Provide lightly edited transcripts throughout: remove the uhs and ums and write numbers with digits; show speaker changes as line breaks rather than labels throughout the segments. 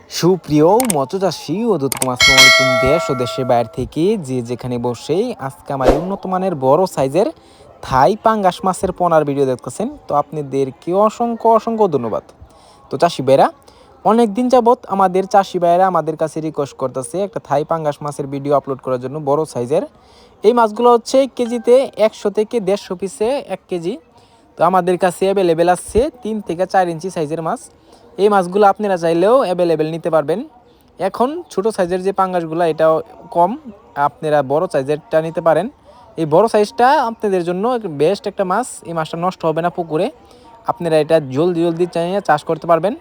সুপ্রিয় মৎস্যচাষী ও দর্শক, আসসালামু আলাইকুম। দেশ ও দেশের বাইরে থেকে যে যেখানে বসে আজকে আমার উন্নত মানের বড় সাইজের থাই পাঙ্গাস মাছের পোনার ভিডিও দেখতেছেন, তো আপনাদেরকে অসংখ্য অসংখ্য ধন্যবাদ। তো চাষি ভাইরা, অনেক দিন যাবত আমাদের চাষি ভাইরা আমাদের কাছে রিকোয়েস্ট করতেছে একটা থাই পাঙ্গাস মাছের ভিডিও আপলোড করার জন্য, বড় সাইজের। এই মাছগুলো হচ্ছে কেজিতে 100 থেকে 150 পিসে 1 কেজি। তো আমাদের কাছে অ্যাভেলেবেল আছে 3 থেকে 4 ইঞ্চি সাইজের মাছ। এই মাছগুলো আপনারা চাইলেও অ্যাভেলেবেল নিতে পারবেন। এখন ছোট সাইজের যে পাঙ্গাসগুলো এটাও কম, আপনারা বড় সাইজেরটা নিতে পারেন। এই বড় সাইজটা আপনাদের জন্য বেস্ট একটা মাছ। এই মাছটা নষ্ট হবে না পুকুরে, আপনারা এটা জলদি জলদি চাইলে চাষ করতে পারবেন।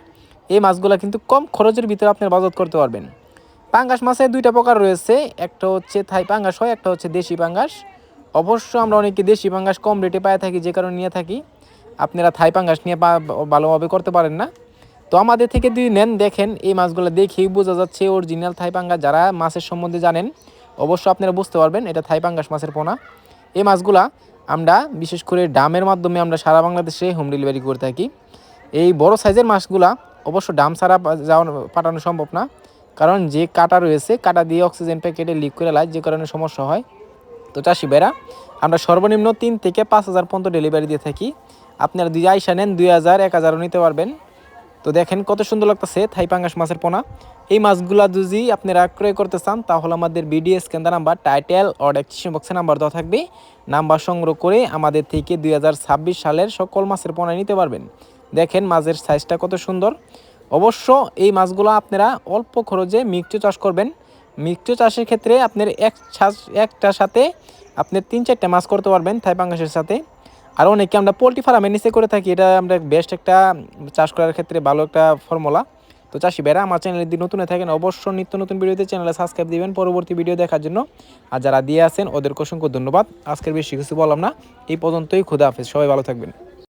এই মাছগুলো কিন্তু কম খরচের ভিতরে আপনারা বাজার করতে পারবেন। পাঙ্গাস মাছের দুইটা প্রকার রয়েছে, একটা হচ্ছে থাই পাঙ্গাস হয়, একটা হচ্ছে দেশি পাঙ্গাস। অবশ্য আমরা অনেকে দেশি পাঙ্গাস কম রেটে পায়ে থাকি, যে কারণে নিয়ে থাকি। আপনারা থাই পাঙ্গাস নিয়ে ভালোভাবে করতে পারেন না। তো আমাদের থেকে যদি নেন, দেখেন এই মাছগুলো দেখেই বোঝা যাচ্ছে অরিজিনাল থাই পাঙ্গাস। যারা মাছের সম্বন্ধে জানেন অবশ্য আপনারা বুঝতে পারবেন এটা থাই পাঙ্গাস মাছের পোনা। এই মাছগুলা আমরা বিশেষ করে ডামের মাধ্যমে আমরা সারা বাংলাদেশে হোম ডেলিভারি করে থাকি। এই বড় সাইজের মাছগুলা অবশ্য ডাম ছাড়া পাঠানো সম্ভব না, কারণ যে কাটা রয়েছে কাটা দিয়ে অক্সিজেন প্যাকেটে লিক করে লায়, যে কারণে সমস্যা হয়। তো চাষি ভাইরা, আমরা সর্বনিম্ন 3 থেকে 5,000 পর্যন্ত ডেলিভারি দিয়ে থাকি। আপনারা দুই আইসা নেন 2,000 1,000ও নিতে পারবেন। তো দেখেন কত সুন্দর লাগতেছে থাই পাঙ্গাস মাছের পোনা। এই মাছগুলা যদি আপনারা ক্রয় করতে চান, তাহলে আমাদের ভিডিও স্ক্যান নাম্বার, টাইটেল ও ডেসক্রিপশন বক্সে নাম্বার দেওয়া থাকবে। নাম্বার সংগ্রহ করে আমাদের থেকে 2026 সালের সকল মাছের পোনা নিতে পারবেন। দেখেন মাছের সাইজটা কত সুন্দর। অবশ্য এই মাছগুলো আপনারা অল্প খরচে মিক্সড চাষ করবেন। মিক্সড চাষের ক্ষেত্রে আপনার একটার সাথে আপনি 3-4টা মাছ করতে পারবেন থাই পাঙ্গাসের সাথে। আর অনেকে আমরা পোলট্রি ফার্মে নিচে করে থাকি, এটা আমরা বেস্ট একটা চাষ করার ক্ষেত্রে ভালো একটা ফর্মুলা। তো চাষি ভাইরা, আমার চ্যানেলে যদি নতুন থাকেন অবশ্যই নিত্য নতুন ভিডিওতে চ্যানেলে সাবস্ক্রাইব দিবেন পরবর্তী ভিডিও দেখার জন্য। আর যারা দিয়ে আছেন ওদেরকে অসংখ্য ধন্যবাদ। আজকের বেশি কিছু বললাম না, এই পর্যন্তই। খুদা হাফেজ, সবাই ভালো থাকবেন।